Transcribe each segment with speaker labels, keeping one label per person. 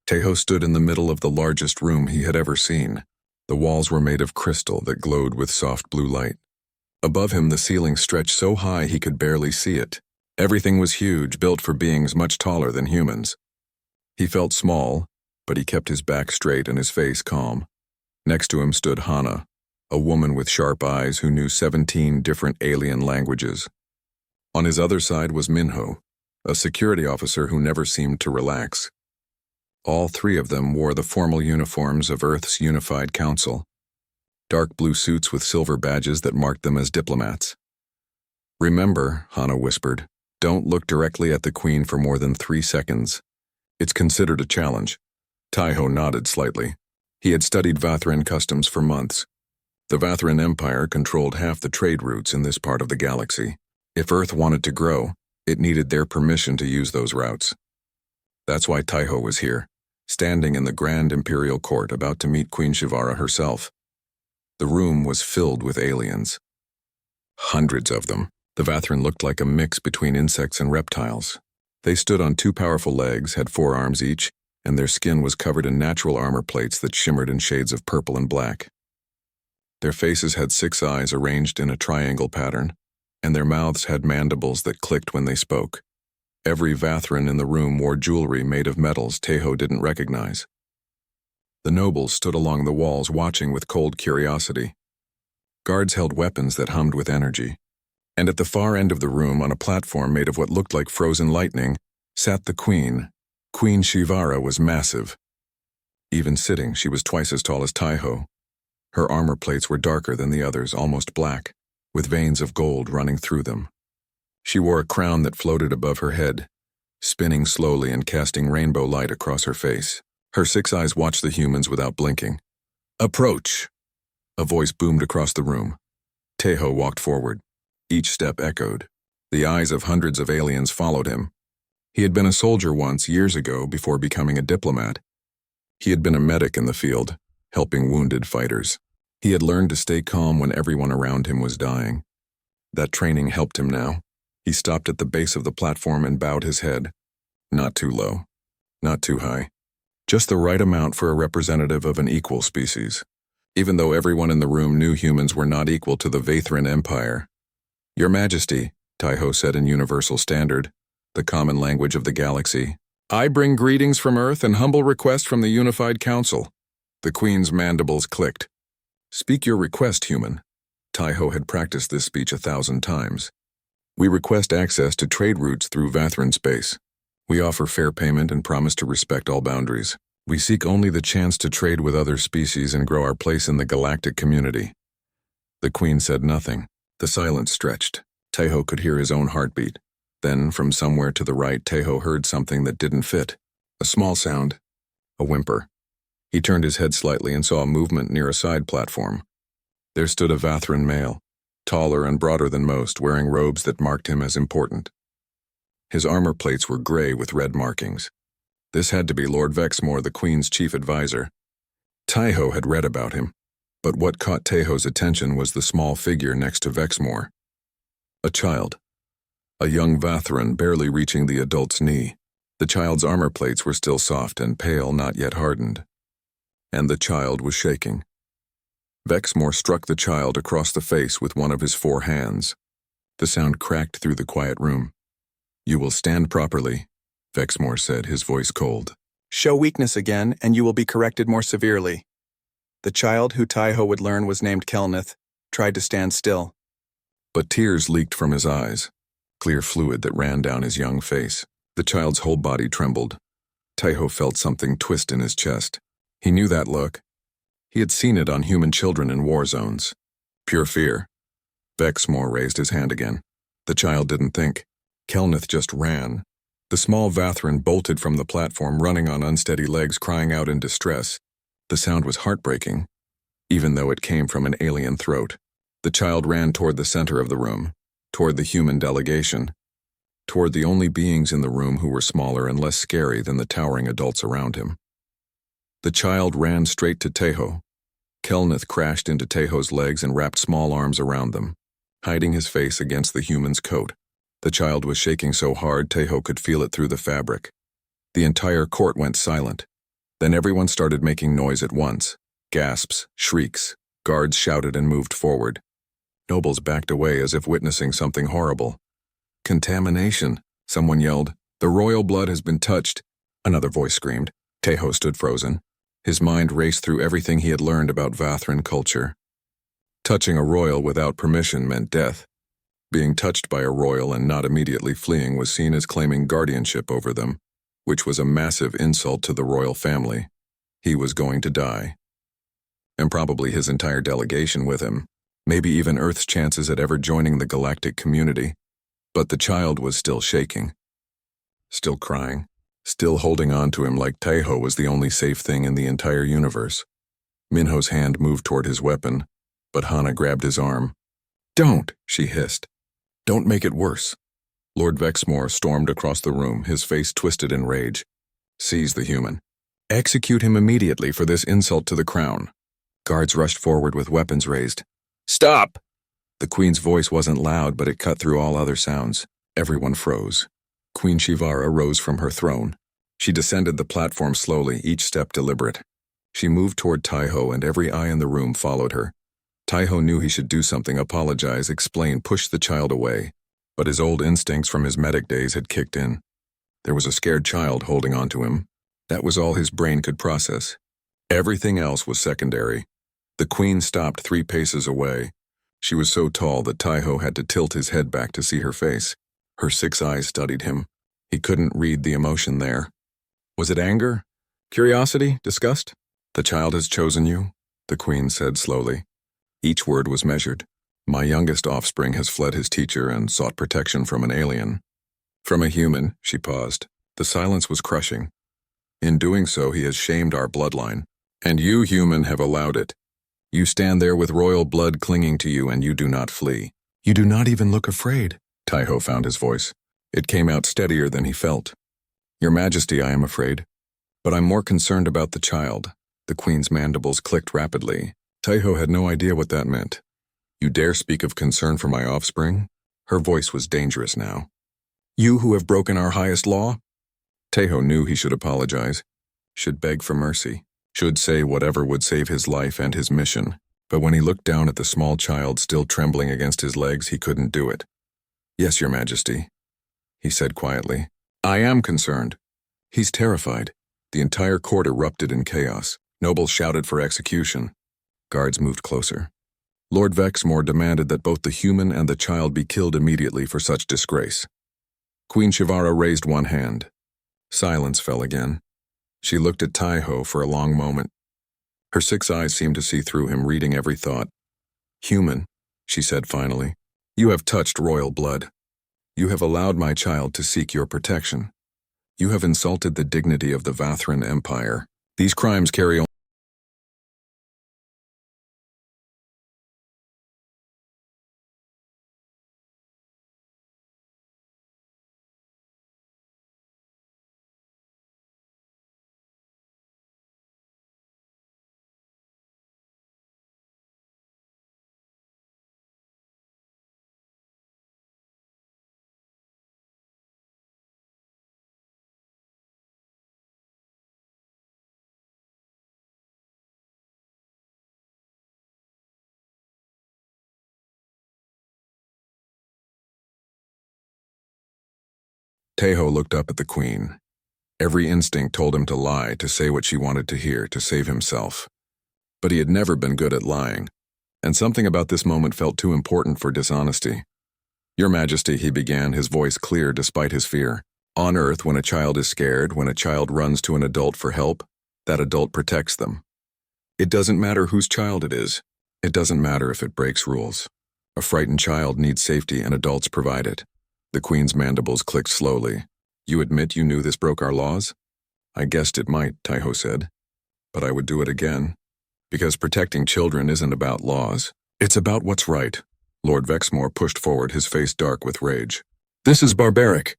Speaker 1: Tejo stood in the middle of the largest room he had ever seen. The walls were made of crystal that glowed with soft blue light. Above him, the ceiling stretched so high he could barely see it. Everything was huge, built for beings much taller than humans. He felt small, but he kept his back straight and his face calm. Next to him stood Hana, a woman with sharp eyes who knew 17 different alien languages. On his other side was Minho, a security officer who never seemed to relax. All three of them wore the formal uniforms of Earth's Unified Council, dark blue suits with silver badges that marked them as diplomats. "Remember," Hana whispered, "don't look directly at the Queen for more than 3 seconds. It's considered a challenge." Tejo nodded slightly. He had studied Vathran customs for months. The Vathran Empire controlled half the trade routes in this part of the galaxy. If Earth wanted to grow, it needed their permission to use those routes. That's why Tejo was here, standing in the Grand Imperial Court about to meet Queen Shivara herself. The room was filled with aliens. Hundreds of them. The Vathran looked like a mix between insects and reptiles. They stood on 2 powerful legs, had 4 arms each, and their skin was covered in natural armor plates that shimmered in shades of purple and black. Their faces had 6 eyes arranged in a triangle pattern, and their mouths had mandibles that clicked when they spoke. Every Vathran in the room wore jewelry made of metals Tejo didn't recognize. The nobles stood along the walls watching with cold curiosity. Guards held weapons that hummed with energy. And at the far end of the room, on a platform made of what looked like frozen lightning, sat the Queen. Queen Shivara was massive. Even sitting, she was twice as tall as Tejo. Her armor plates were darker than the others, almost black, with veins of gold running through them. She wore a crown that floated above her head, spinning slowly and casting rainbow light across her face. Her 6 eyes watched the humans without blinking. "Approach!" A voice boomed across the room. Tejo walked forward. Each step echoed. The eyes of hundreds of aliens followed him. He had been a soldier once, years ago, before becoming a diplomat. He had been a medic in the field, helping wounded fighters. He had learned to stay calm when everyone around him was dying. That training helped him now. He stopped at the base of the platform and bowed his head. Not too low, not too high. Just the right amount for a representative of an equal species. Even though everyone in the room knew humans were not equal to the Vathran Empire. "Your Majesty," Tejo said in Universal Standard, the common language of the galaxy, "I bring greetings from Earth and humble request from the Unified Council." The Queen's mandibles clicked. "Speak your request, human." Tejo had practiced this speech 1,000 times. "We request access to trade routes through Vathran space. We offer fair payment and promise to respect all boundaries. We seek only the chance to trade with other species and grow our place in the galactic community." The Queen said nothing. The silence stretched. Tejo could hear his own heartbeat. Then, from somewhere to the right, Tejo heard something that didn't fit. A small sound. A whimper. He turned his head slightly and saw a movement near a side platform. There stood a Vathran male, taller and broader than most, wearing robes that marked him as important. His armor plates were gray with red markings. This had to be Lord Vexmore, the Queen's chief advisor. Tejo had read about him, but what caught Tejo's attention was the small figure next to Vexmore. A child. A young Vathran barely reaching the adult's knee. The child's armor plates were still soft and pale, not yet hardened. And the child was shaking. Vexmore struck the child across the face with one of his 4 hands. The sound cracked through the quiet room. "You will stand properly," Vexmore said, his voice cold.
Speaker 2: "Show weakness again, and you will be corrected more severely." The child, who Tejo would learn was named Kelnith, tried to stand still.
Speaker 1: But tears leaked from his eyes, clear fluid that ran down his young face. The child's whole body trembled. Tejo felt something twist in his chest. He knew that look. He had seen it on human children in war zones. Pure fear. Vexmore raised his hand again. The child didn't think. Kelnith just ran. The small Vathran bolted from the platform, running on unsteady legs, crying out in distress. The sound was heartbreaking, even though it came from an alien throat. The child ran toward the center of the room, toward the human delegation, toward the only beings in the room who were smaller and less scary than the towering adults around him. The child ran straight to Tejo. Kelnith crashed into Tejo's legs and wrapped small arms around them, hiding his face against the human's coat. The child was shaking so hard Tejo could feel it through the fabric. The entire court went silent. Then everyone started making noise at once. Gasps, shrieks. Guards shouted and moved forward. Nobles backed away as if witnessing something horrible. Contamination, someone yelled. The royal blood has been touched. Another voice screamed. Tahoe stood frozen. His mind raced through everything he had learned about Vathran culture. Touching a royal without permission meant death. Being touched by a royal and not immediately fleeing was seen as claiming guardianship over them, which was a massive insult to the royal family. He was going to die. And probably his entire delegation with him, maybe even Earth's chances at ever joining the galactic community. But the child was still shaking, still crying, still holding on to him like Tahoe was the only safe thing in the entire universe. Minho's hand moved toward his weapon, but Hana grabbed his arm. "Don't," she hissed. "Don't make it worse." Lord Vexmore stormed across the room, his face twisted in rage. "Seize the human. Execute him immediately for this insult to the crown." Guards rushed forward with weapons raised. "Stop!" The Queen's voice wasn't loud, but it cut through all other sounds. Everyone froze. Queen Shivara rose from her throne. She descended the platform slowly, each step deliberate. She moved toward Tahoe, and every eye in the room followed her. Tahoe knew he should do something, apologize, explain, push the child away. But his old instincts from his medic days had kicked in. There was a scared child holding on to him. That was all his brain could process. Everything else was secondary. The Queen stopped 3 paces away. She was so tall that Tahoe had to tilt his head back to see her face. Her 6 eyes studied him. He couldn't read the emotion there. Was it anger? Curiosity? Disgust? "The child has chosen you," the Queen said slowly. Each word was measured. "My youngest offspring has fled his teacher and sought protection from an alien. From a human," she paused. The silence was crushing. "In doing so, he has shamed our bloodline. And you, human, have allowed it. You stand there with royal blood clinging to you, and you do not flee. You do not even look afraid." Tahoe found his voice. It came out steadier than he felt. "Your Majesty, I am afraid. But I'm more concerned about the child." The Queen's mandibles clicked rapidly. Tahoe had no idea what that meant. "You dare speak of concern for my offspring?" Her voice was dangerous now. "You who have broken our highest law?" Tahoe knew he should apologize, should beg for mercy, should say whatever would save his life and his mission. But when he looked down at the small child still trembling against his legs, he couldn't do it. "Yes, Your Majesty," he said quietly. "I am concerned." "He's terrified." The entire court erupted in chaos. Nobles shouted for execution. Guards moved closer. Lord Vexmore demanded that both the human and the child be killed immediately for such disgrace. Queen Shivara raised one hand. Silence fell again. She looked at Tahoe for a long moment. Her 6 eyes seemed to see through him, reading every thought. "Human," she said finally, "you have touched royal blood. You have allowed my child to seek your protection. You have insulted the dignity of the Vathran Empire. These crimes carry on." Tahoe looked up at the Queen. Every instinct told him to lie, to say what she wanted to hear, to save himself. But he had never been good at lying, and something about this moment felt too important for dishonesty. "Your Majesty," he began, his voice clear despite his fear. "On Earth, when a child is scared, when a child runs to an adult for help, that adult protects them. It doesn't matter whose child it is. It doesn't matter if it breaks rules. A frightened child needs safety, and adults provide it." The Queen's mandibles clicked slowly. "You admit you knew this broke our laws?" "I guessed it might," Tahoe said. "But I would do it again. Because protecting children isn't about laws. It's about what's right." Lord Vexmore pushed forward, his face dark with rage. "This is barbaric."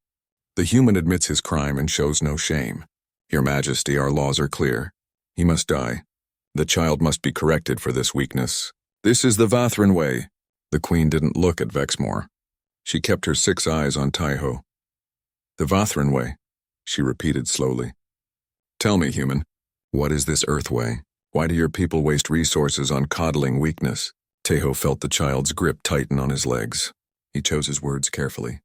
Speaker 1: "The human admits his crime and shows no shame. Your Majesty, our laws are clear. He must die. The child must be corrected for this weakness. This is the Vathran way." The Queen didn't look at Vexmore. She kept her 6 eyes on Tahoe. "The Vathran way," she repeated slowly. "Tell me, human, What is this Earth way? Why do your people waste resources on coddling weakness? Tahoe felt the child's grip tighten on his legs. He chose his words carefully.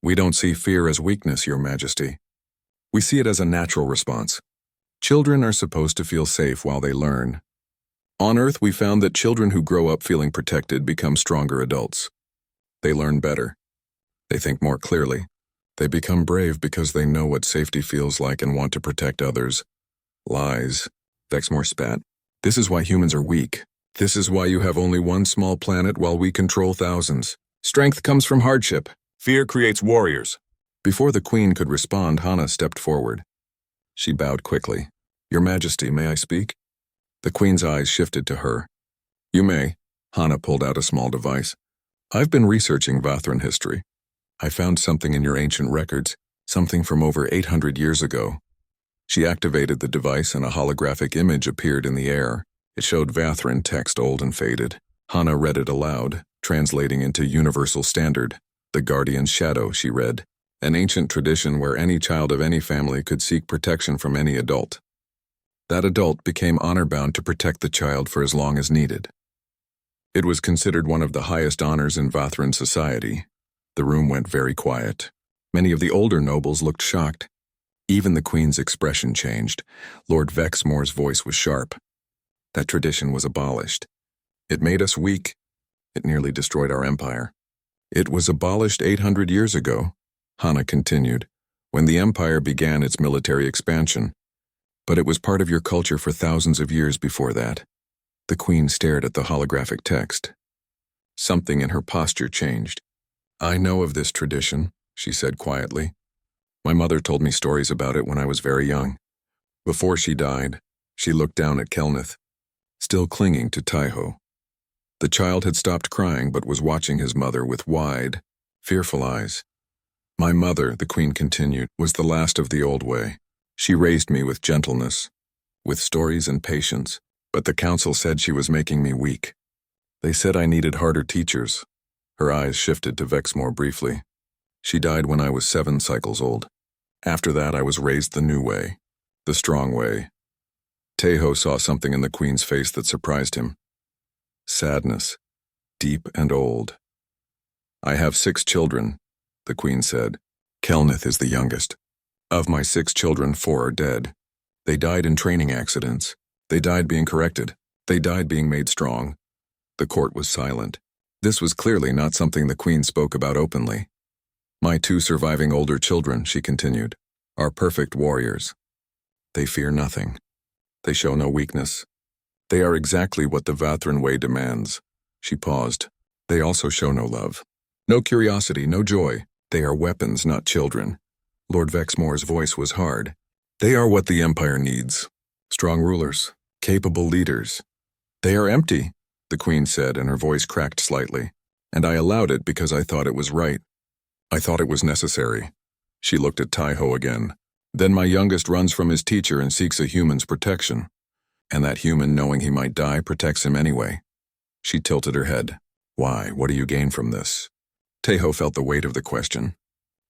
Speaker 1: We don't see fear as weakness, Your Majesty. We see it as a natural response. Children are supposed to feel safe while they learn. On Earth, we found that children who grow up feeling protected become stronger adults. They learn better. They think more clearly. They become brave because they know what safety feels like and want to protect others. Lies. Vexmore spat. This is why humans are weak. This is why you have only one small planet while we control thousands. Strength comes from hardship.
Speaker 3: Fear creates warriors.
Speaker 1: Before the queen could respond, Hana stepped forward. She bowed quickly. Your Majesty, may I speak? The queen's eyes shifted to her. You may. Hana pulled out a small device. I've been researching Vathran history. I found something in your ancient records, something from over 800 years ago. She activated the device and a holographic image appeared in the air. It showed Vathran text old and faded. Hana read it aloud, translating into Universal Standard. The Guardian's Shadow, she read. An ancient tradition where any child of any family could seek protection from any adult. That adult became honor-bound to protect the child for as long as needed. It was considered one of the highest honors in Vathran society. The room went very quiet. Many of the older nobles looked shocked. Even the queen's expression changed. Lord Vexmore's voice was sharp. That tradition was abolished. It made us weak. It nearly destroyed our empire. It was abolished 800 years ago, Hana continued, when the empire began its military expansion. But it was part of your culture for thousands of years before that. The queen stared at the holographic text. Something in her posture changed. I know of this tradition, she said quietly. My mother told me stories about it when I was very young. Before she died, she looked down at Kelnith, still clinging to Tahoe. The child had stopped crying but was watching his mother with wide, fearful eyes. My mother, the queen continued, was the last of the old way. She raised me with gentleness, with stories and patience, but the council said she was making me weak. They said I needed harder teachers. Her eyes shifted to Vexmore briefly. She died when I was 7 cycles old. After that, I was raised the new way, the strong way. Tahoe saw something in the queen's face that surprised him. Sadness, deep and old. I have 6 children, the queen said. Kelnith is the youngest. Of my 6 children, 4 are dead. They died in training accidents. They died being corrected. They died being made strong. The court was silent. This was clearly not something the queen spoke about openly. My 2 surviving older children, she continued, are perfect warriors. They fear nothing. They show no weakness. They are exactly what the Vathran way demands. She paused. They also show no love. No curiosity, no joy. They are weapons, not children. Lord Vexmore's voice was hard. They are what the Empire needs. Strong rulers, capable leaders. They are empty, the queen said, and her voice cracked slightly. And I allowed it because I thought it was right. I thought it was necessary. She looked at Tahoe again. Then my youngest runs from his teacher and seeks a human's protection. And that human, knowing he might die, protects him anyway. She tilted her head. Why? What do you gain from this? Tahoe felt the weight of the question.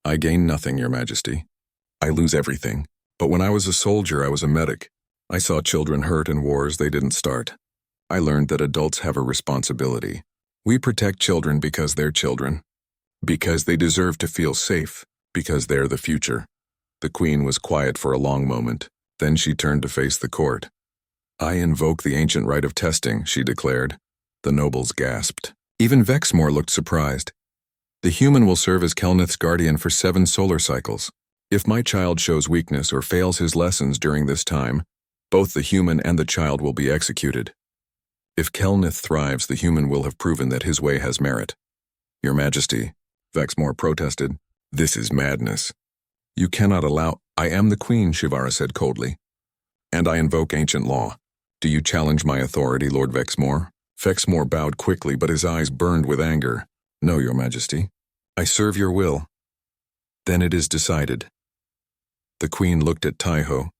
Speaker 1: I gain nothing, Your Majesty. I lose everything. But when I was a soldier, I was a medic. I saw children hurt in wars they didn't start. I learned that adults have a responsibility. We protect children because they're children. Because they deserve to feel safe. Because they're the future. The queen was quiet for a long moment. Then she turned to face the court. I invoke the ancient rite of testing, she declared. The nobles gasped. Even Vexmore looked surprised. The human will serve as Kelnith's guardian for 7 solar cycles. If my child shows weakness or fails his lessons during this time, both the human and the child will be executed. If Kelnith thrives, the human will have proven that his way has merit. Your Majesty, Vexmore protested, this is madness. You cannot allow— I am the queen, Shivara said coldly. And I invoke ancient law. Do you challenge my authority, Lord Vexmore? Vexmore bowed quickly, but his eyes burned with anger. No, Your Majesty. I serve your will. Then it is decided. The queen looked at Tahoe.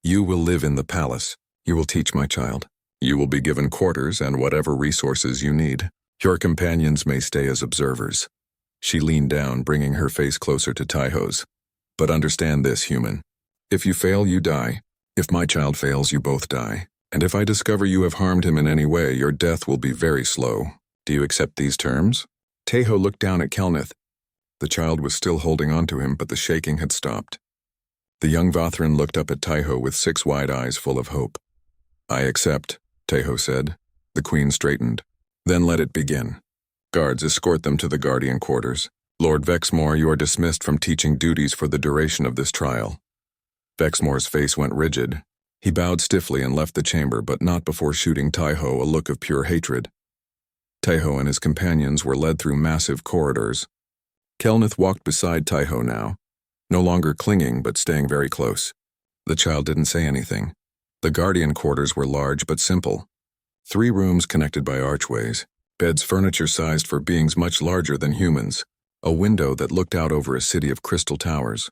Speaker 1: You will live in the palace. You will teach my child. You will be given quarters and whatever resources you need. Your companions may stay as observers. She leaned down, bringing her face closer to Tahoe's. But understand this, human. If you fail, you die. If my child fails, you both die. And if I discover you have harmed him in any way, your death will be very slow. Do you accept these terms? Tahoe looked down at Kelnith. The child was still holding on to him, but the shaking had stopped. The young Vothran looked up at Tahoe with 6 wide eyes full of hope. I accept, Tahoe said. The queen straightened. Then let it begin. Guards, escort them to the guardian quarters. Lord Vexmore, you are dismissed from teaching duties for the duration of this trial. Vexmore's face went rigid. He bowed stiffly and left the chamber, but not before shooting Tahoe a look of pure hatred. Tahoe and his companions were led through massive corridors. Kelnith walked beside Tahoe now, no longer clinging but staying very close. The child didn't say anything. The guardian quarters were large but simple. 3 rooms connected by archways, beds furniture-sized for beings much larger than humans, a window that looked out over a city of crystal towers.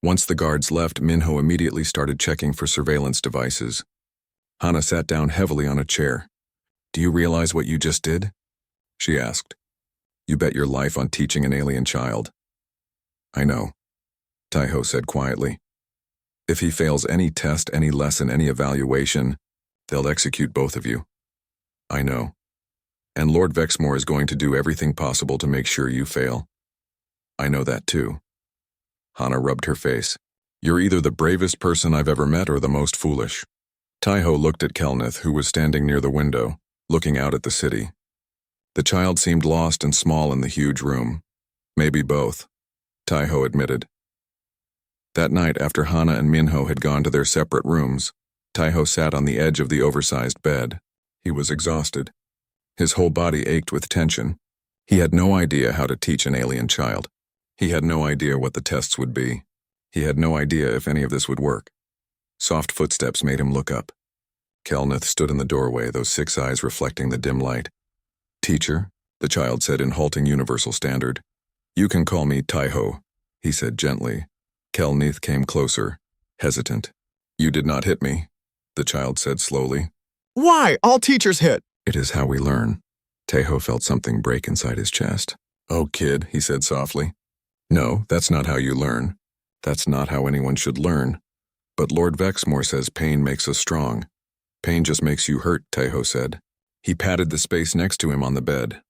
Speaker 1: Once the guards left, Minho immediately started checking for surveillance devices. Hana sat down heavily on a chair. Do you realize what you just did? She asked. You bet your life on teaching an alien child. I know, Tahoe said quietly. If he fails any test, any lesson, any evaluation, they'll execute both of you. I know. And Lord Vexmore is going to do everything possible to make sure you fail. I know that too. Hana rubbed her face. You're either the bravest person I've ever met or the most foolish. Tahoe looked at Kelnith, who was standing near the window, looking out at the city. The child seemed lost and small in the huge room. Maybe both, Tahoe admitted. That night, after Hana and Minho had gone to their separate rooms, Tahoe sat on the edge of the oversized bed. He was exhausted. His whole body ached with tension. He had no idea how to teach an alien child. He had no idea what the tests would be. He had no idea if any of this would work. Soft footsteps made him look up. Kelnith stood in the doorway, those 6 eyes reflecting the dim light. Teacher, the child said in halting universal standard. You can call me Tahoe, he said gently. Kelnith came closer, hesitant. You did not hit me, the child said slowly.
Speaker 2: Why? All teachers hit.
Speaker 1: It is how we learn. Tahoe felt something break inside his chest. Oh, kid, he said softly. No, that's not how you learn. That's not how anyone should learn. But Lord Vexmore says pain makes us strong. Pain just makes you hurt, Tahoe said. He patted the space next to him on the bed.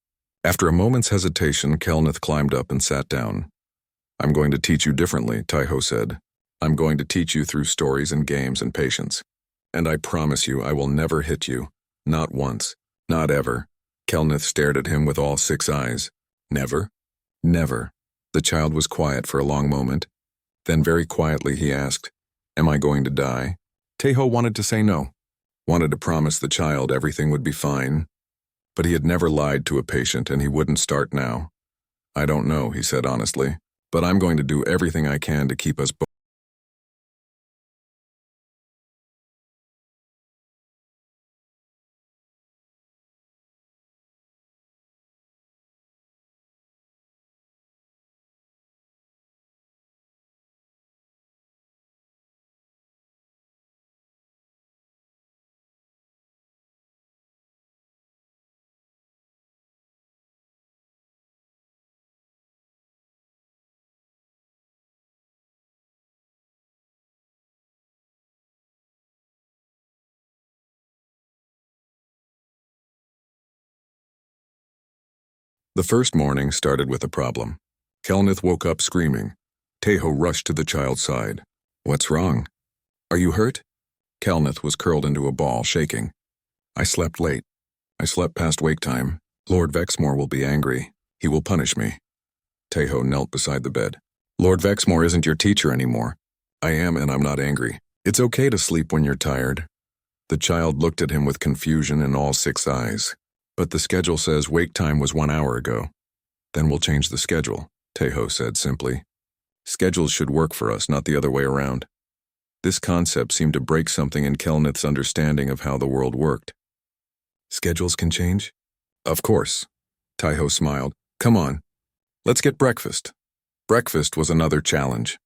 Speaker 1: After a moment's hesitation, Kelnith climbed up and sat down. I'm going to teach you differently, Tahoe said. I'm going to teach you through stories and games and patience. And I promise you I will never hit you. Not once. Not ever. Kelnith stared at him with all 6 eyes. Never? Never. The child was quiet for a long moment. Then very quietly he asked, Am I going to die? Tahoe wanted to say no. Wanted to promise the child everything would be fine. But he had never lied to a patient and he wouldn't start now. I don't know, he said honestly, but I'm going to do everything I can to keep us both. The first morning started with a problem. Kelnith woke up screaming. Tahoe rushed to the child's side. What's wrong? Are you hurt? Kelnith was curled into a ball, shaking. I slept late. I slept past wake time. Lord Vexmore will be angry. He will punish me. Tahoe knelt beside the bed. Lord Vexmore isn't your teacher anymore. I am, and I'm not angry. It's okay to sleep when you're tired. The child looked at him with confusion in all 6 eyes. But the schedule says wake time was 1 hour ago. Then we'll change the schedule, Tahoe said simply. Schedules should work for us, not the other way around. This concept seemed to break something in Kelnith's understanding of how the world worked. Schedules can change? Of course. Tahoe smiled. Come on. Let's get breakfast. Breakfast was another challenge.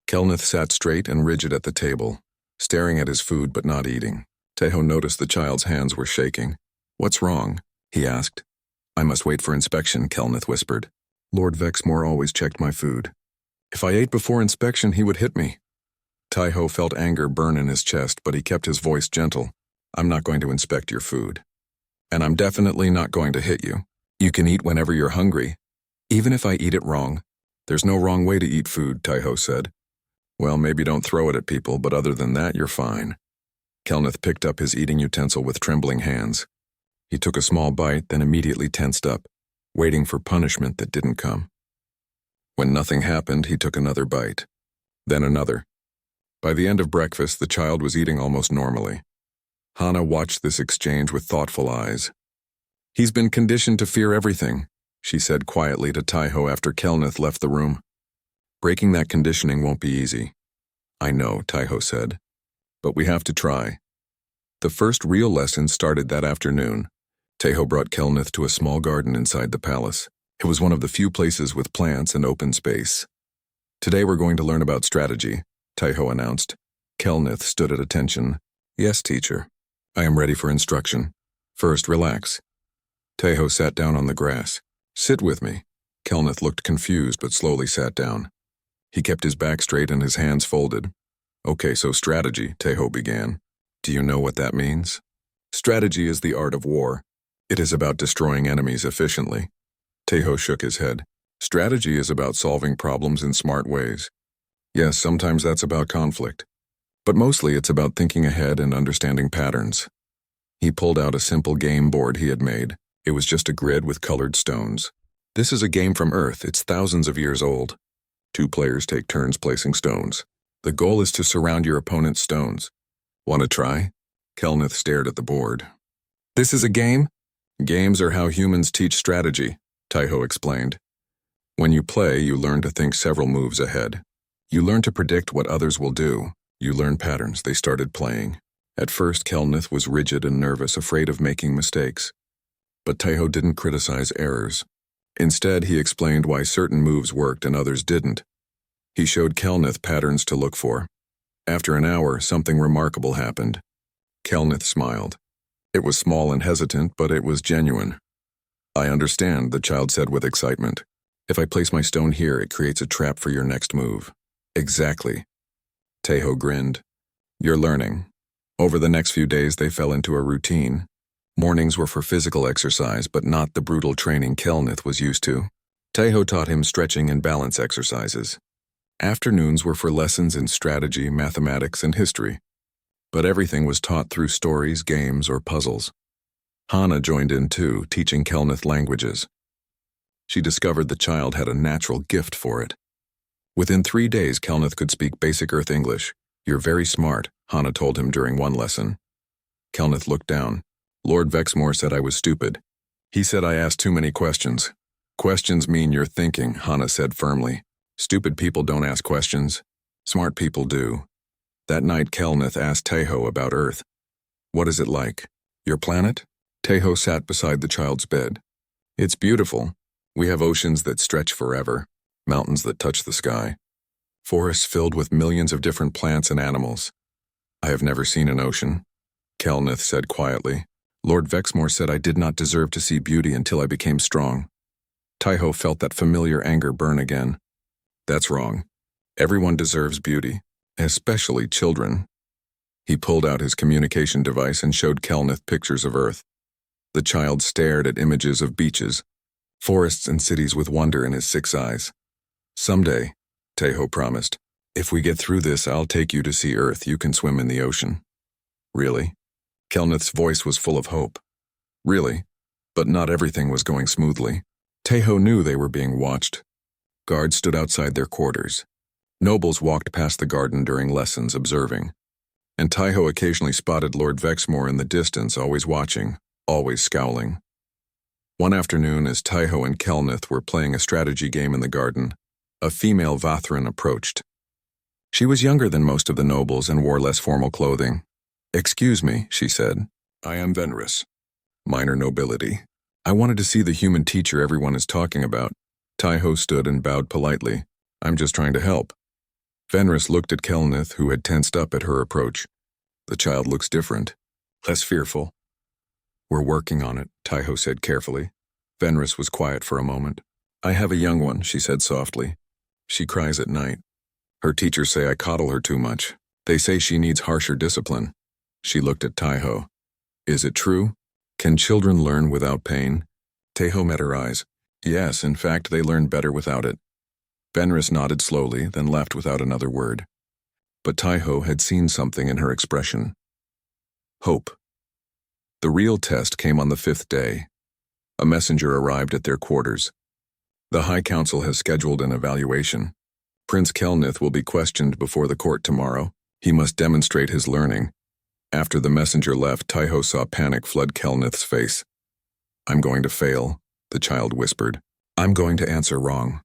Speaker 1: Kelnith sat straight and rigid at the table, staring at his food but not eating. Tahoe noticed the child's hands were shaking. What's wrong? He asked. I must wait for inspection, Kelnith whispered. Lord Vexmore always checked my food. If I ate before inspection, he would hit me. Taiho felt anger burn in his chest, but he kept his voice gentle. I'm not going to inspect your food. And I'm definitely not going to hit you. You can eat whenever you're hungry. Even if I eat it wrong. There's no wrong way to eat food, Taiho said. Well, maybe don't throw it at people, but other than that, you're fine. Kelneth picked up his eating utensil with trembling hands. He took a small bite, then immediately tensed up, waiting for punishment that didn't come. When nothing happened, he took another bite. Then another. By the end of breakfast, the child was eating almost normally. Hana watched this exchange with thoughtful eyes. He's been conditioned to fear everything, she said quietly to Taiho after Kelneth left the room. Breaking that conditioning won't be easy. I know, Taiho said. But we have to try. The first real lesson started that afternoon. Taiho brought Kelneth to a small garden inside the palace. It was one of the few places with plants and open space. Today we're going to learn about strategy, Taiho announced. Kelneth stood at attention. Yes, teacher. I am ready for instruction. First, relax. Taiho sat down on the grass. Sit with me. Kelneth looked confused but slowly sat down. He kept his back straight and his hands folded. Okay, so strategy, Taiho began. Do you know what that means? Strategy is the art of war. It is about destroying enemies efficiently. Taiho shook his head. Strategy is about solving problems in smart ways. Yes, sometimes that's about conflict. But mostly it's about thinking ahead and understanding patterns. He pulled out a simple game board he had made. It was just a grid with colored stones. This is a game from Earth. It's thousands of years old. 2 players take turns placing stones. The goal is to surround your opponent's stones. Want to try? Kelneth stared at the board. This is a game? Games are how humans teach strategy, Taiho explained. When you play, you learn to think several moves ahead. You learn to predict what others will do. You learn patterns. They started playing. At first, Kelneth was rigid and nervous, afraid of making mistakes. But Taiho didn't criticize errors. Instead, he explained why certain moves worked and others didn't. He showed Kelneth patterns to look for. After an hour, something remarkable happened. Kelneth smiled. It was small and hesitant, but it was genuine. I understand, the child said with excitement. If I place my stone here, it creates a trap for your next move. Exactly. Taiho grinned. You're learning. Over the next few days, they fell into a routine. Mornings were for physical exercise, but not the brutal training Kelneth was used to. Taiho taught him stretching and balance exercises. Afternoons were for lessons in strategy, mathematics, and history. But everything was taught through stories, games, or puzzles. Hana joined in too, teaching Kelneth languages. She discovered the child had a natural gift for it. Within 3 days, Kelneth could speak basic Earth English. You're very smart, Hana told him during one lesson. Kelneth looked down. Lord Vexmore said I was stupid. He said I asked too many questions. Questions mean you're thinking, Hana said firmly. Stupid people don't ask questions. Smart people do. That night, Kelneth asked Taiho about Earth. What is it like? Your planet? Taiho sat beside the child's bed. It's beautiful. We have oceans that stretch forever, mountains that touch the sky, forests filled with millions of different plants and animals. I have never seen an ocean, Kelneth said quietly. Lord Vexmore said I did not deserve to see beauty until I became strong. Taiho felt that familiar anger burn again. That's wrong. Everyone deserves beauty, especially children. He pulled out his communication device and showed Kelneth pictures of Earth. The child stared at images of beaches, forests and cities with wonder in his 6 eyes. Someday, Taiho promised, if we get through this, I'll take you to see Earth. You can swim in the ocean. Really? Kelneth's voice was full of hope. Really? But not everything was going smoothly. Taiho knew they were being watched. Guards stood outside their quarters. Nobles walked past the garden during lessons, observing. And Taiho occasionally spotted Lord Vexmore in the distance, always watching, always scowling. One afternoon, as Taiho and Kelneth were playing a strategy game in the garden, a female Vathran approached. She was younger than most of the nobles and wore less formal clothing. Excuse me, she said. I am Venris, minor nobility. I wanted to see the human teacher everyone is talking about. Taiho stood and bowed politely. I'm just trying to help. Venris looked at Kelneth, who had tensed up at her approach. The child looks different, less fearful. We're working on it, Taiho said carefully. Venris was quiet for a moment. I have a young one, she said softly. She cries at night. Her teachers say I coddle her too much. They say she needs harsher discipline. She looked at Taiho. Is it true? Can children learn without pain? Taiho met her eyes. Yes, in fact, they learn better without it. Fenris nodded slowly, then left without another word. But Taiho had seen something in her expression. Hope. The real test came on the 5th day. A messenger arrived at their quarters. The High Council has scheduled an evaluation. Prince Kelnith will be questioned before the court tomorrow. He must demonstrate his learning. After the messenger left, Taiho saw panic flood Kelnith's face. I'm going to fail, the child whispered. I'm going to answer wrong.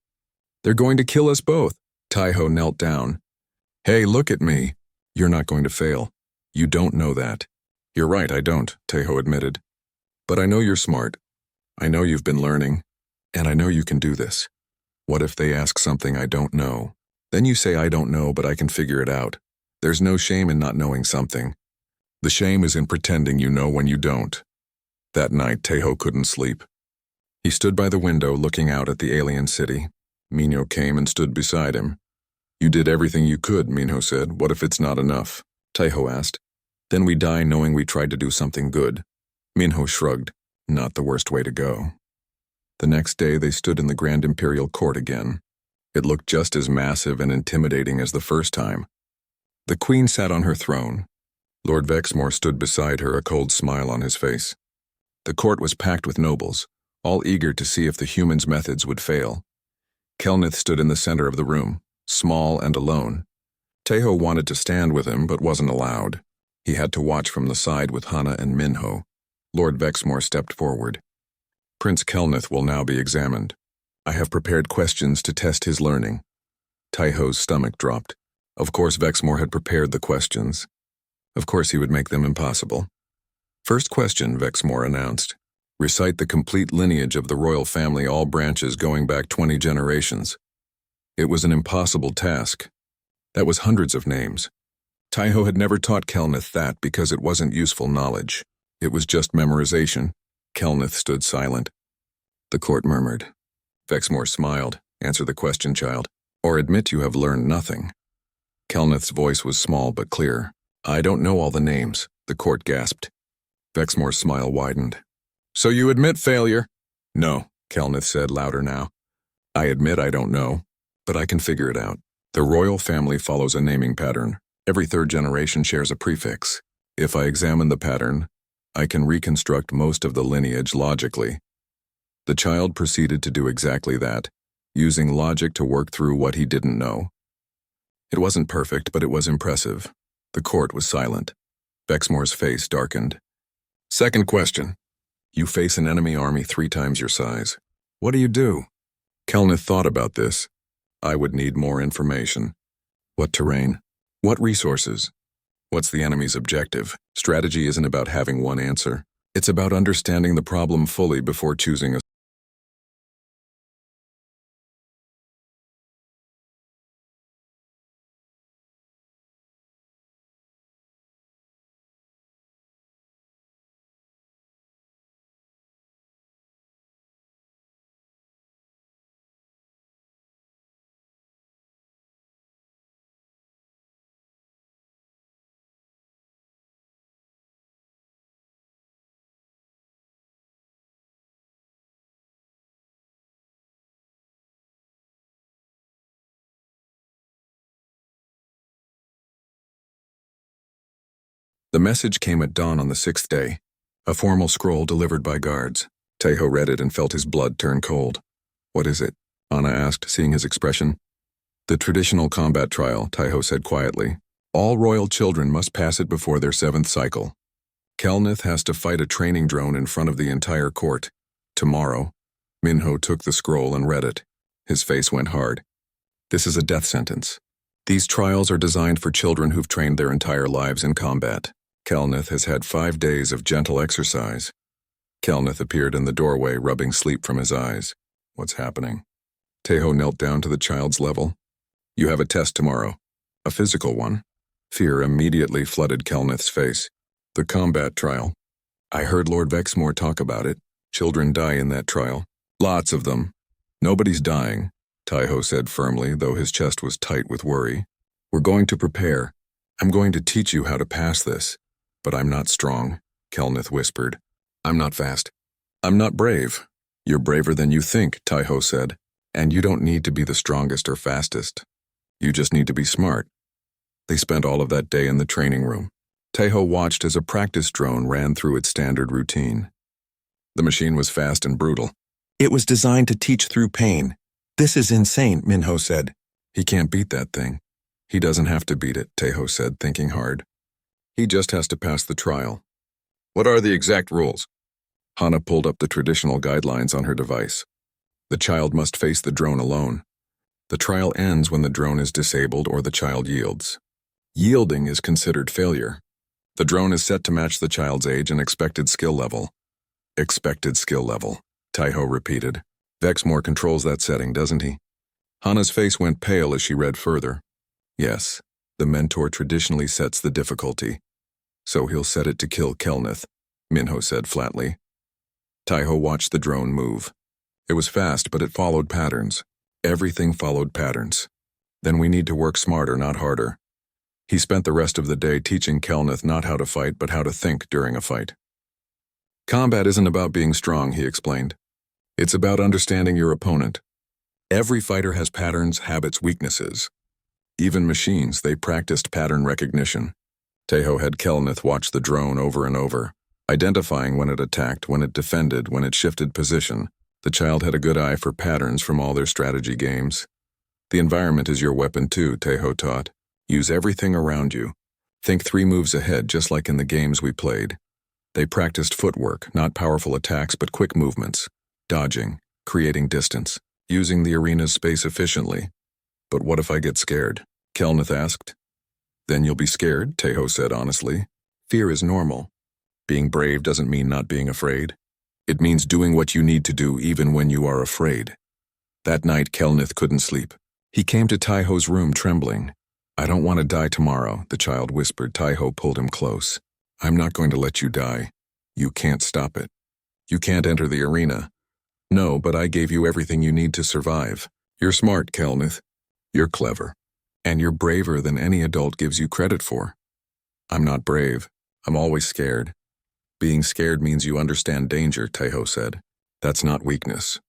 Speaker 1: They're going to kill us both. Taiho knelt down. Hey, look at me. You're not going to fail. You don't know that. You're right, I don't, Taiho admitted. But I know you're smart. I know you've been learning. And I know you can do this. What if they ask something I don't know? Then you say I don't know, but I can figure it out. There's no shame in not knowing something. The shame is in pretending you know when you don't. That night, Taiho couldn't sleep. He stood by the window looking out at the alien city. Minho came and stood beside him. You did everything you could, Minho said. What if it's not enough? Taiho asked. Then we die knowing we tried to do something good. Minho shrugged. Not the worst way to go. The next day they stood in the Grand Imperial Court again. It looked just as massive and intimidating as the first time. The Queen sat on her throne. Lord Vexmore stood beside her, a cold smile on his face. The court was packed with nobles, all eager to see if the humans' methods would fail. Kelnith stood in the center of the room, small and alone. Taiho wanted to stand with him, but wasn't allowed. He had to watch from the side with Hana and Minho. Lord Vexmore stepped forward. Prince Kelnith will now be examined. I have prepared questions to test his learning. Taiho's stomach dropped. Of course Vexmore had prepared the questions. Of course he would make them impossible. First question, Vexmore announced. Recite the complete lineage of the royal family, all branches going back 20 generations. It was an impossible task. That was hundreds of names. Taiho had never taught Kelnith that because it wasn't useful knowledge. It was just memorization. Kelnith stood silent. The court murmured. Vexmore smiled. Answer the question, child. Or admit you have learned nothing. Kelnith's voice was small but clear. I don't know all the names, the court gasped. Vexmore's smile widened. So you admit failure? No, Kelnith said louder now. I admit I don't know, but I can figure it out. The royal family follows a naming pattern. Every 3rd generation shares a prefix. If I examine the pattern, I can reconstruct most of the lineage logically. The child proceeded to do exactly that, using logic to work through what he didn't know. It wasn't perfect, but it was impressive. The court was silent. Vexmore's face darkened. Second question. You face an enemy army 3 times your size. What do you do? Kelnith thought about this. I would need more information. What terrain? What resources? What's the enemy's objective? Strategy isn't about having one answer. It's about understanding the problem fully before choosing a The message came at dawn on the 6th day, a formal scroll delivered by guards. Taiho read it and felt his blood turn cold. What is it? Anna asked, seeing his expression. The traditional combat trial, Taiho said quietly. All royal children must pass it before their 7th cycle. Kelnith has to fight a training drone in front of the entire court. Tomorrow. Minho took the scroll and read it. His face went hard. This is a death sentence. These trials are designed for children who've trained their entire lives in combat. Kelnith has had 5 days of gentle exercise. Kelnith appeared in the doorway, rubbing sleep from his eyes. What's happening? Taiho knelt down to the child's level. You have a test tomorrow. A physical one. Fear immediately flooded Kelnith's face. The combat trial. I heard Lord Vexmore talk about it. Children die in that trial. Lots of them. Nobody's dying. Taiho said firmly, though his chest was tight with worry. We're going to prepare. I'm going to teach you how to pass this. But I'm not strong, Kelnith whispered. I'm not fast. I'm not brave. You're braver than you think, Taiho said. And you don't need to be the strongest or fastest. You just need to be smart. They spent all of that day in the training room. Taiho watched as a practice drone ran through its standard routine. The machine was fast and brutal. It was designed to teach through pain. This is insane, Minho said. He can't beat that thing. He doesn't have to beat it, Taiho said, thinking hard. He just has to pass the trial. What are the exact rules? Hana pulled up the traditional guidelines on her device. The child must face the drone alone. The trial ends when the drone is disabled or the child yields. Yielding is considered failure. The drone is set to match the child's age and expected skill level. Expected skill level, Taiho repeated. Vexmore controls that setting, doesn't he? Hana's face went pale as she read further. Yes, the mentor traditionally sets the difficulty. So he'll set it to kill Kelnith, Minho said flatly. Taiho watched the drone move. It was fast, but it followed patterns. Everything followed patterns. Then we need to work smarter, not harder. He spent the rest of the day teaching Kelnith not how to fight, but how to think during a fight. Combat isn't about being strong, he explained. It's about understanding your opponent. Every fighter has patterns, habits, weaknesses. Even machines, they practiced pattern recognition. Taiho had Kelnith watch the drone over and over, identifying when it attacked, when it defended, when it shifted position. The child had a good eye for patterns from all their strategy games. The environment is your weapon too, Taiho taught. Use everything around you. Think 3 moves ahead, just like in the games we played. They practiced footwork, not powerful attacks, but quick movements. Dodging, creating distance, using the arena's space efficiently. But what if I get scared? Kelnith asked. Then you'll be scared, Taiho said honestly. Fear is normal. Being brave doesn't mean not being afraid. It means doing what you need to do even when you are afraid. That night, Kelnith couldn't sleep. He came to Taiho's room trembling. I don't want to die tomorrow, the child whispered. Taiho pulled him close. I'm not going to let you die. You can't stop it. You can't enter the arena. No, but I gave you everything you need to survive. You're smart, Kelnith. You're clever. And you're braver than any adult gives you credit for. I'm not brave. I'm always scared. Being scared means you understand danger, Taiho said. That's not weakness.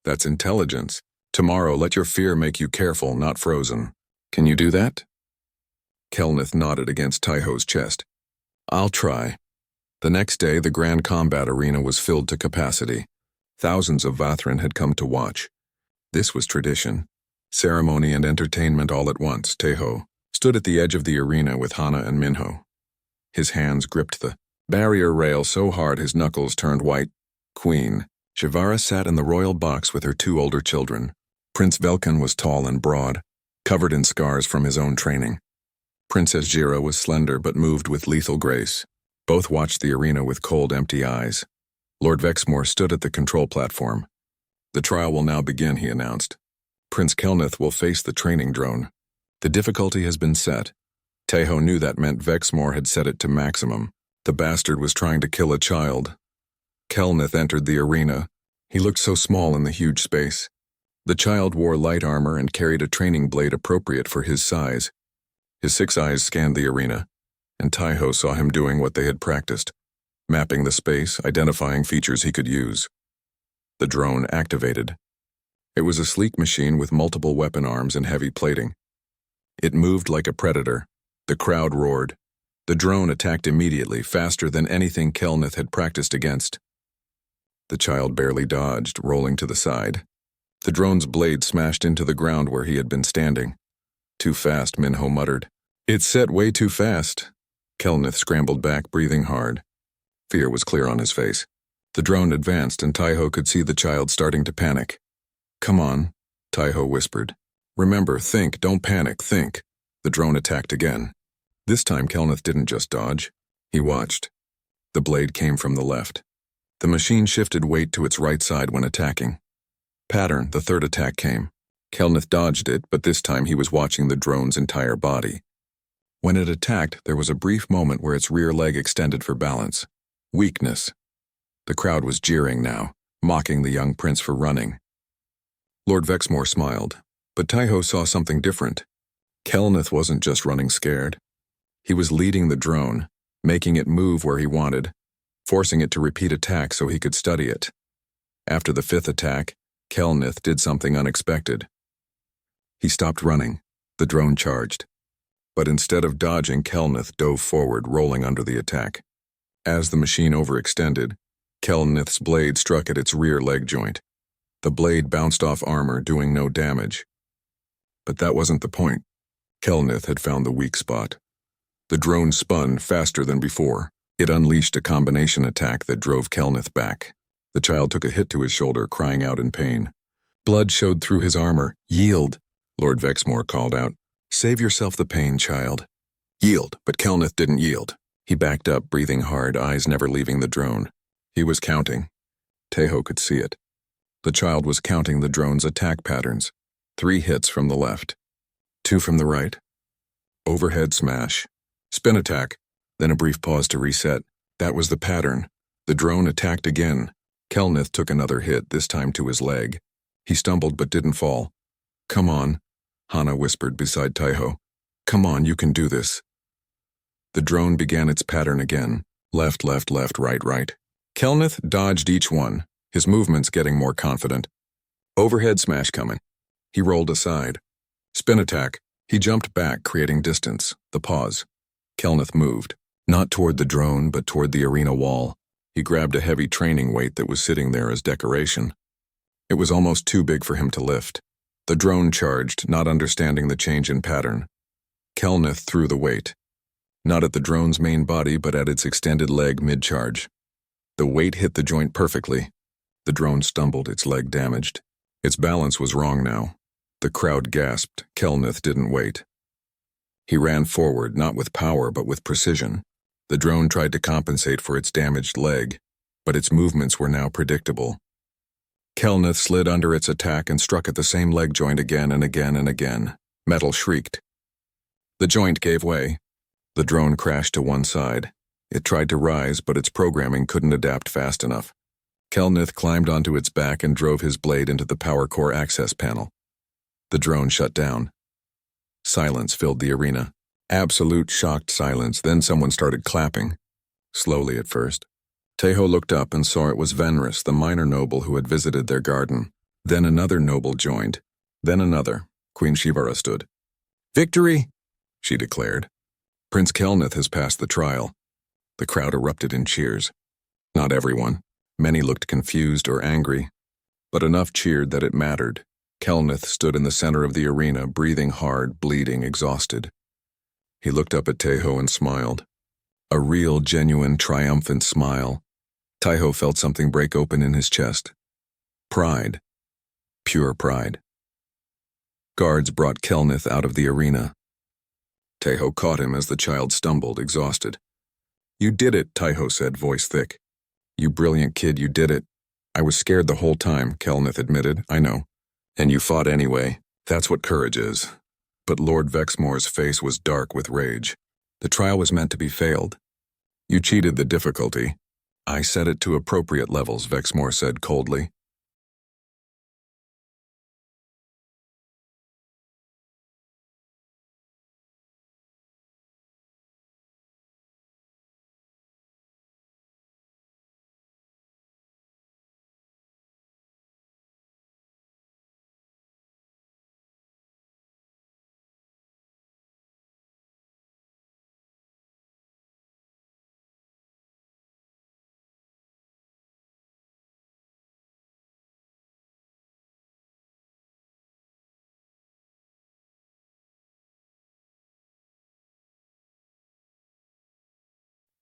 Speaker 1: That's intelligence. Tomorrow, let your fear make you careful, not frozen. Can you do that? Kelnith nodded against Taiho's chest. I'll try. The next day, the grand combat arena was filled to capacity. Thousands of Vathran had come to watch. This was tradition. Ceremony and entertainment all at once. Taiho stood at the edge of the arena with Hana and Minho. His hands gripped the barrier rail so hard his knuckles turned white. Queen Shivara sat in the royal box with her 2 older children. Prince Velkan was tall and broad, covered in scars from his own training. Princess Jira was slender but moved with lethal grace. Both watched the arena with cold, empty eyes. Lord Vexmore stood at the control platform. The trial will now begin, he announced. Prince Kelnith will face the training drone. The difficulty has been set. Taiho knew that meant Vexmore had set it to maximum. The bastard was trying to kill a child. Kelnith entered the arena. He looked so small in the huge space. The child wore light armor and carried a training blade appropriate for his size. His 6 eyes scanned the arena, and Taiho saw him doing what they had practiced, mapping the space, identifying features he could use. The drone activated. It was a sleek machine with multiple weapon arms and heavy plating. It moved like a predator. The crowd roared. The drone attacked immediately, faster than anything Kelnith had practiced against. The child barely dodged, rolling to the side. The drone's blade smashed into the ground where he had been standing. Too fast, Minho muttered. It's set way too fast. Kelnith scrambled back, breathing hard. Fear was clear on his face. The drone advanced, and Taiho could see the child starting to panic. Come on, Taiho whispered. Remember, think, don't panic, think. The drone attacked again. This time Kelnith didn't just dodge. He watched. The blade came from the left. The machine shifted weight to its right side when attacking. Pattern, the 3rd attack came. Kelnith dodged it, but this time he was watching the drone's entire body. When it attacked, there was a brief moment where its rear leg extended for balance. Weakness. The crowd was jeering now, mocking the young prince for running. Lord Vexmore smiled, but Taiho saw something different. Kelnith wasn't just running scared. He was leading the drone, making it move where he wanted, forcing it to repeat attacks so he could study it. After the 5th attack, Kelnith did something unexpected. He stopped running. The drone charged. But instead of dodging, Kelnith dove forward, rolling under the attack. As the machine overextended, Kelnith's blade struck at its rear leg joint. The blade bounced off armor, doing no damage. But that wasn't the point. Kelnith had found the weak spot. The drone spun faster than before. It unleashed a combination attack that drove Kelnith back. The child took a hit to his shoulder, crying out in pain. Blood showed through his armor. "Yield," Lord Vexmore called out. "Save yourself the pain, child." Yield, but Kelnith didn't yield. He backed up, breathing hard, eyes never leaving the drone. He was counting. Taiho could see it. The child was counting the drone's attack patterns. 3 hits from the left, 2 from the right. Overhead smash. Spin attack. Then a brief pause to reset. That was the pattern. The drone attacked again. Kelnith took another hit, this time to his leg. He stumbled but didn't fall. "Come on," Hana whispered beside Taiho. "Come on, you can do this." The drone began its pattern again. Left, left, left, right, right. Kelnith dodged each one, his movements getting more confident. Overhead smash coming. He rolled aside. Spin attack. He jumped back, creating distance. The pause. Kelnith moved. Not toward the drone, but toward the arena wall. He grabbed a heavy training weight that was sitting there as decoration. It was almost too big for him to lift. The drone charged, not understanding the change in pattern. Kelnith threw the weight. Not at the drone's main body, but at its extended leg mid-charge. The weight hit the joint perfectly. The drone stumbled, its leg damaged. Its balance was wrong now. The crowd gasped. Kelnith didn't wait. He ran forward, not with power, but with precision. The drone tried to compensate for its damaged leg, but its movements were now predictable. Kelnith slid under its attack and struck at the same leg joint again and again and again. Metal shrieked. The joint gave way. The drone crashed to one side. It tried to rise, but its programming couldn't adapt fast enough. Kelnith climbed onto its back and drove his blade into the power core access panel. The drone shut down. Silence filled the arena. Absolute shocked silence, then someone started clapping. Slowly at first. Taiho looked up and saw it was Venris, the minor noble who had visited their garden. Then another noble joined. Then another. Queen Shivara stood. "Victory!" she declared. "Prince Kelnith has passed the trial." The crowd erupted in cheers. Not everyone. Many looked confused or angry. But enough cheered that it mattered. Kelnith stood in the center of the arena, breathing hard, bleeding, exhausted. He looked up at Taiho and smiled. A real, genuine, triumphant smile. Taiho felt something break open in his chest. Pride. Pure pride. Guards brought Kelnith out of the arena. Taiho caught him as the child stumbled, exhausted. "You did it," Taiho said, voice thick. "You brilliant kid, you did it." "I was scared the whole time," Kelnith admitted. "I know. And you fought anyway. That's what courage is." But Lord Vexmore's face was dark with rage. "The trial was meant to be failed. You cheated the difficulty." "I set it to appropriate levels," Vexmore said coldly.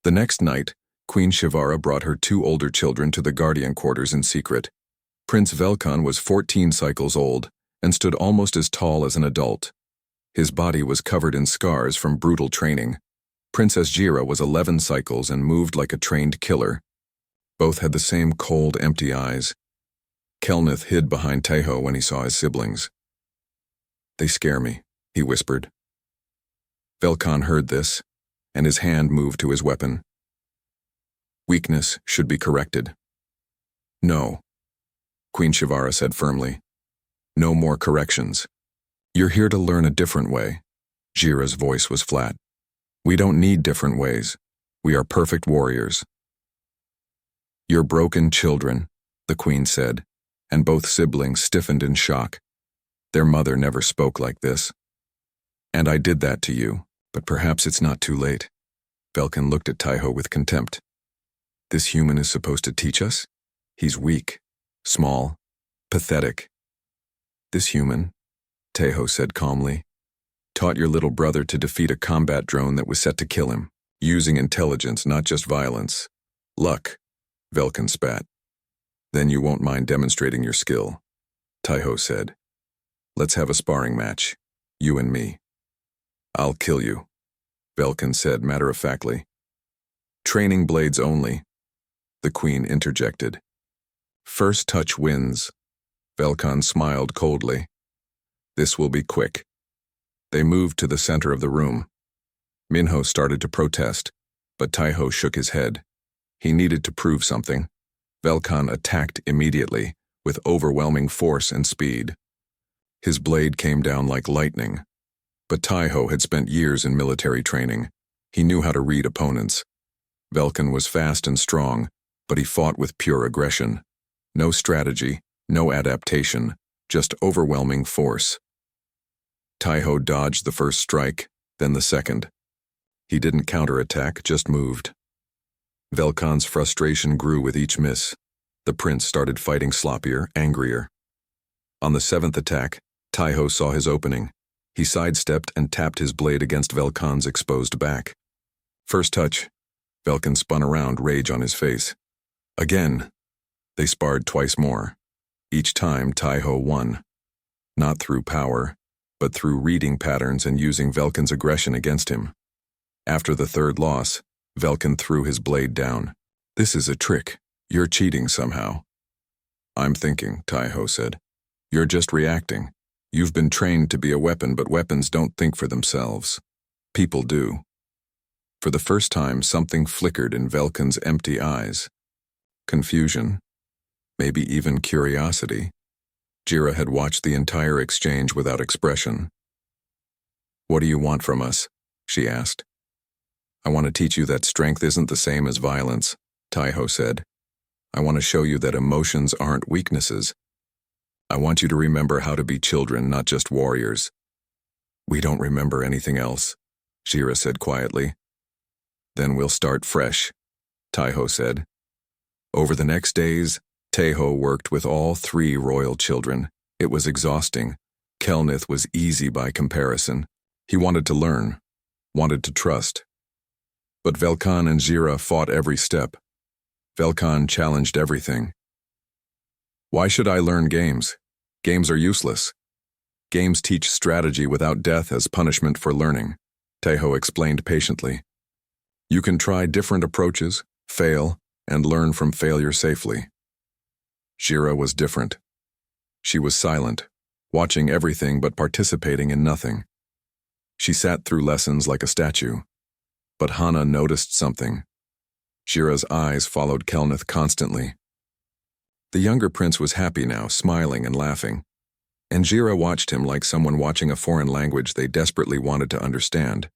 Speaker 1: The next night, Queen Shivara brought her 2 older children to the guardian quarters in secret. Prince Velkan was 14 cycles old and stood almost as tall as an adult. His body was covered in scars from brutal training. Princess Jira was 11 cycles and moved like a trained killer. Both had the same cold, empty eyes. Kelnith hid behind Taiho when he saw his siblings. "They scare me," he whispered. Velkan heard this, and his hand moved to his weapon. "Weakness should be corrected." "No," Queen Shivara said firmly. No more corrections. You're here to learn a different way. Jira's voice was flat. We don't need different ways. We are perfect warriors. You're broken children, the queen said, and both siblings stiffened in shock. Their mother never spoke like this. And I did that to you, but perhaps it's not too late. Velkan looked at Taiho with contempt. This human is supposed to teach us? He's weak, small, pathetic. This human, Taiho said calmly, taught your little brother to defeat a combat drone that was set to kill him, using intelligence, not just violence. Luck, Velkan spat. Then you won't mind demonstrating your skill, Taiho said. Let's have a sparring match, you and me. I'll kill you, Velkan said matter-of-factly. Training blades only, the queen interjected. First touch wins, Velkan smiled coldly. This will be quick. They moved to the center of the room. Minho started to protest, but Taiho shook his head. He needed to prove something. Velkan attacked immediately, with overwhelming force and speed. His blade came down like lightning. But Taiho had spent years in military training. He knew how to read opponents. Velkan was fast and strong, but he fought with pure aggression. No strategy, no adaptation, just overwhelming force. Taiho dodged the first strike, then the second. He didn't counterattack, just moved. Velkan's frustration grew with each miss. The prince started fighting sloppier, angrier. On the seventh attack, Taiho saw his opening. He sidestepped and tapped his blade against Velkan's exposed back. First touch. Velkan spun around, rage on his face. Again. They sparred twice more. Each time, Taiho won. Not through power, but through reading patterns and using Velkan's aggression against him. After the third loss, Velkan threw his blade down. This is a trick. You're cheating somehow. I'm thinking, Taiho said. You're just reacting. You've been trained to be a weapon, but weapons don't think for themselves. People do. For the first time, something flickered in Velkan's empty eyes. Confusion. Maybe even curiosity. Jira had watched the entire exchange without expression. What do you want from us? She asked. I want to teach you that strength isn't the same as violence, Taiho said. I want to show you that emotions aren't weaknesses. I want you to remember how to be children, not just warriors. We don't remember anything else, Jira said quietly. Then we'll start fresh, Taiho said. Over the next days, Taiho worked with all three royal children. It was exhausting. Kelnith was easy by comparison. He wanted to learn, wanted to trust. But Velkan and Jira fought every step. Velkan challenged everything. Why should I learn games? Games are useless. Games teach strategy without death as punishment for learning, Taiho explained patiently. You can try different approaches, fail, and learn from failure safely. Jira was different. She was silent, watching everything but participating in nothing. She sat through lessons like a statue. But Hana noticed something. Jira's eyes followed Kelnith constantly. The younger prince was happy now, smiling and laughing. And Jira watched him like someone watching a foreign language they desperately wanted to understand.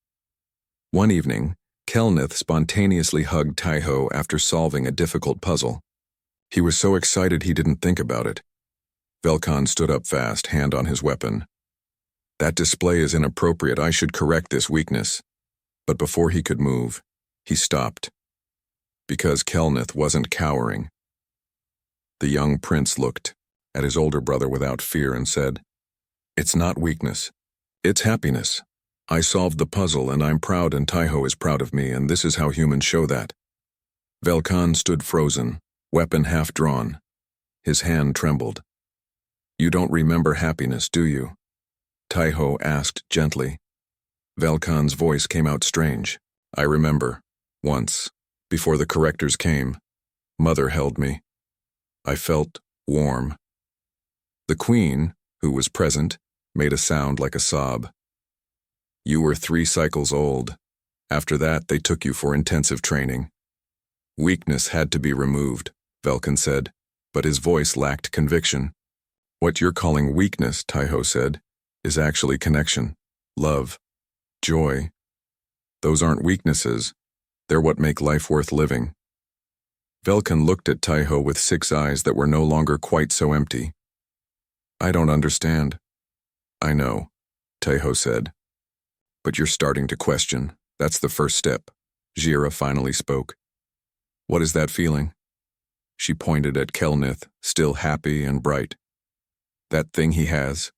Speaker 1: One evening, Kelnith spontaneously hugged Taiho after solving a difficult puzzle. He was so excited he didn't think about it. Velkan stood up fast, hand on his weapon. That display is inappropriate. I should correct this weakness. But before he could move, he stopped. Because Kelnith wasn't cowering. The young prince looked at his older brother without fear and said, It's not weakness. It's happiness. I solved the puzzle and I'm proud and Taiho is proud of me, and this is how humans show that. Velkan stood frozen, weapon half drawn. His hand trembled. You don't remember happiness, do you? Taiho asked gently. Velkan's voice came out strange. I remember. Once, before the correctors came, Mother held me. I felt warm. The queen, who was present, made a sound like a sob. You were 3 cycles old. After that, they took you for intensive training. Weakness had to be removed, Velkan said, but his voice lacked conviction. What you're calling weakness, Taiho said, is actually connection, love, joy. Those aren't weaknesses. They're what make life worth living. Velkan looked at Taiho with 6 eyes that were no longer quite so empty. I don't understand. I know, Taiho said. But you're starting to question. That's the first step. Jira finally spoke. What is that feeling? She pointed at Kelnith, still happy and bright. That thing he has.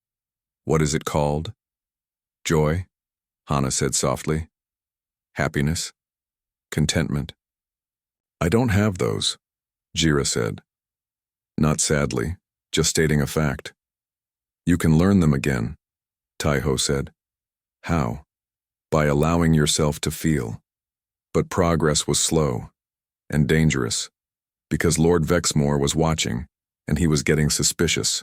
Speaker 1: What is it called? Joy, Hana said softly. Happiness. Contentment. I don't have those, Jira said. Not sadly, just stating a fact. You can learn them again, Taiho said. How? By allowing yourself to feel. But progress was slow and dangerous, because Lord Vexmore was watching, and he was getting suspicious.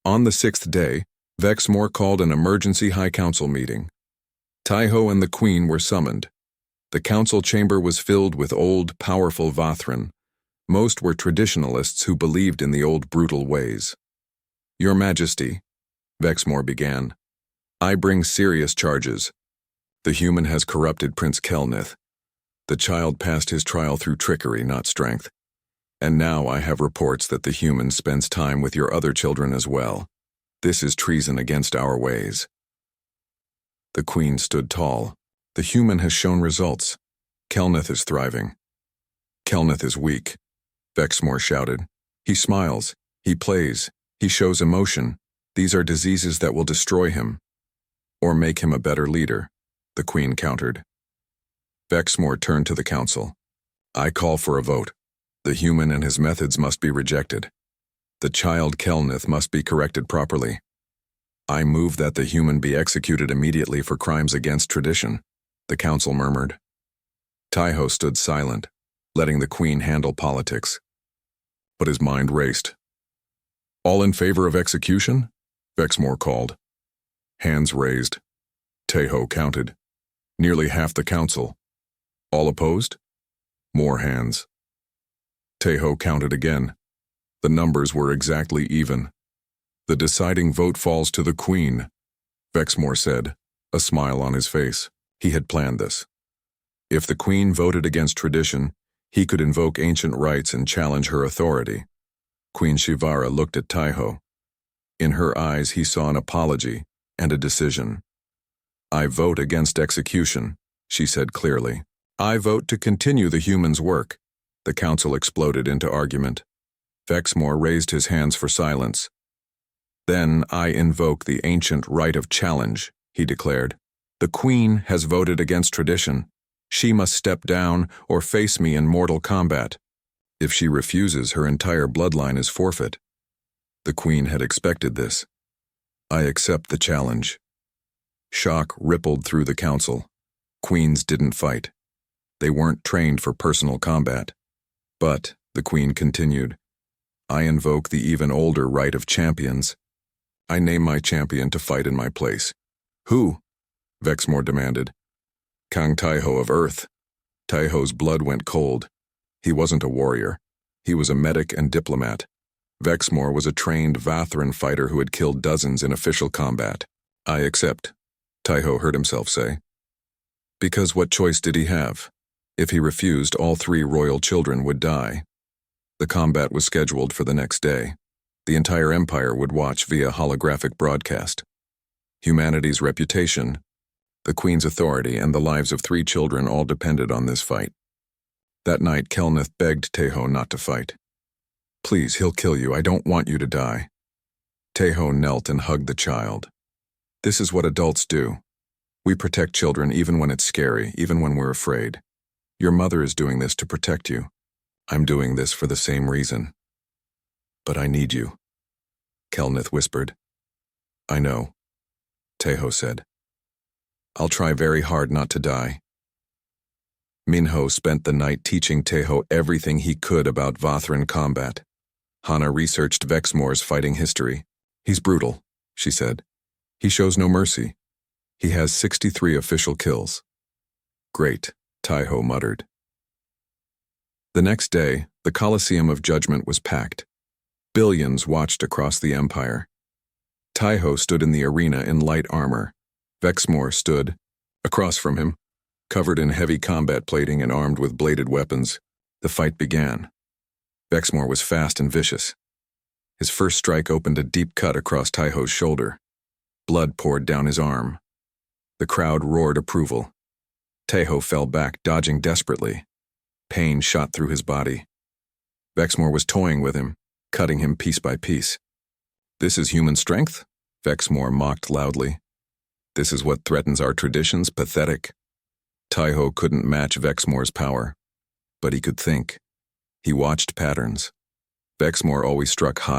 Speaker 1: On the 6th day, Vexmore called an emergency High Council meeting. Taiho and the Queen were summoned. The council chamber was filled with old, powerful Vathran. Most were traditionalists who believed in the old brutal ways. Your Majesty, Vexmore began, I bring serious charges. The human has corrupted Prince Kelnith. The child passed his trial through trickery, not strength. And now I have reports that the human spends time with your other children as well. This is treason against our ways. The Queen stood tall. The human has shown results. Kelnith is thriving. Kelnith is weak, Vexmore shouted. He smiles, he plays, he shows emotion. These are diseases that will destroy him. Or make him a better leader, the Queen countered. Vexmore turned to the council. I call for a vote. The human and his methods must be rejected. The child Kelnith must be corrected properly. I move that the human be executed immediately for crimes against tradition, the council murmured. Taiho stood silent, letting the Queen handle politics. But his mind raced. All in favor of execution? Vexmore called. Hands raised. Taiho counted. Nearly half the council. All opposed? More hands. Taiho counted again. The numbers were exactly even. The deciding vote falls to the Queen, Vexmore said, a smile on his face. He had planned this. If the Queen voted against tradition, he could invoke ancient rights and challenge her authority. Queen Shivara looked at Taiho. In her eyes he saw an apology and a decision. I vote against execution, she said clearly. I vote to continue the human's work. The council exploded into argument. Vexmore raised his hands for silence. Then I invoke the ancient right of challenge, he declared. The Queen has voted against tradition. She must step down or face me in mortal combat. If she refuses, her entire bloodline is forfeit. The Queen had expected this. I accept the challenge. Shock rippled through the council. Queens didn't fight. They weren't trained for personal combat. But, the Queen continued, I invoke the even older right of champions. I name my champion to fight in my place. Who? Vexmore demanded. Kang Taiho of Earth. Taiho's blood went cold. He wasn't a warrior. He was a medic and diplomat. Vexmore was a trained Vathran fighter who had killed dozens in official combat. I accept, Taiho heard himself say. Because what choice did he have? If he refused, all 3 royal children would die. The combat was scheduled for the next day. The entire empire would watch via holographic broadcast. Humanity's reputation, the Queen's authority, and the lives of 3 children all depended on this fight. That night, Kelnith begged Taiho not to fight. Please, he'll kill you. I don't want you to die. Taiho knelt and hugged the child. This is what adults do. We protect children even when it's scary, even when we're afraid. Your mother is doing this to protect you. I'm doing this for the same reason. But I need you, Kelnith whispered. I know, Taiho said. I'll try very hard not to die. Minho spent the night teaching Taiho everything he could about Vathran combat. Hana researched Vexmore's fighting history. He's brutal, she said. He shows no mercy. He has 63 official kills. Great, Taiho muttered. The next day, the Colosseum of Judgment was packed. Billions watched across the empire. Taiho stood in the arena in light armor. Vexmore stood, across from him, covered in heavy combat plating and armed with bladed weapons. The fight began. Vexmore was fast and vicious. His first strike opened a deep cut across Taiho's shoulder. Blood poured down his arm. The crowd roared approval. Taiho fell back, dodging desperately. Pain shot through his body. Vexmore was toying with him, cutting him piece by piece. "This is human strength?" Vexmore mocked loudly. "This is what threatens our traditions? Pathetic." Taiho couldn't match Vexmore's power, but he could think. He watched patterns. Vexmore always struck high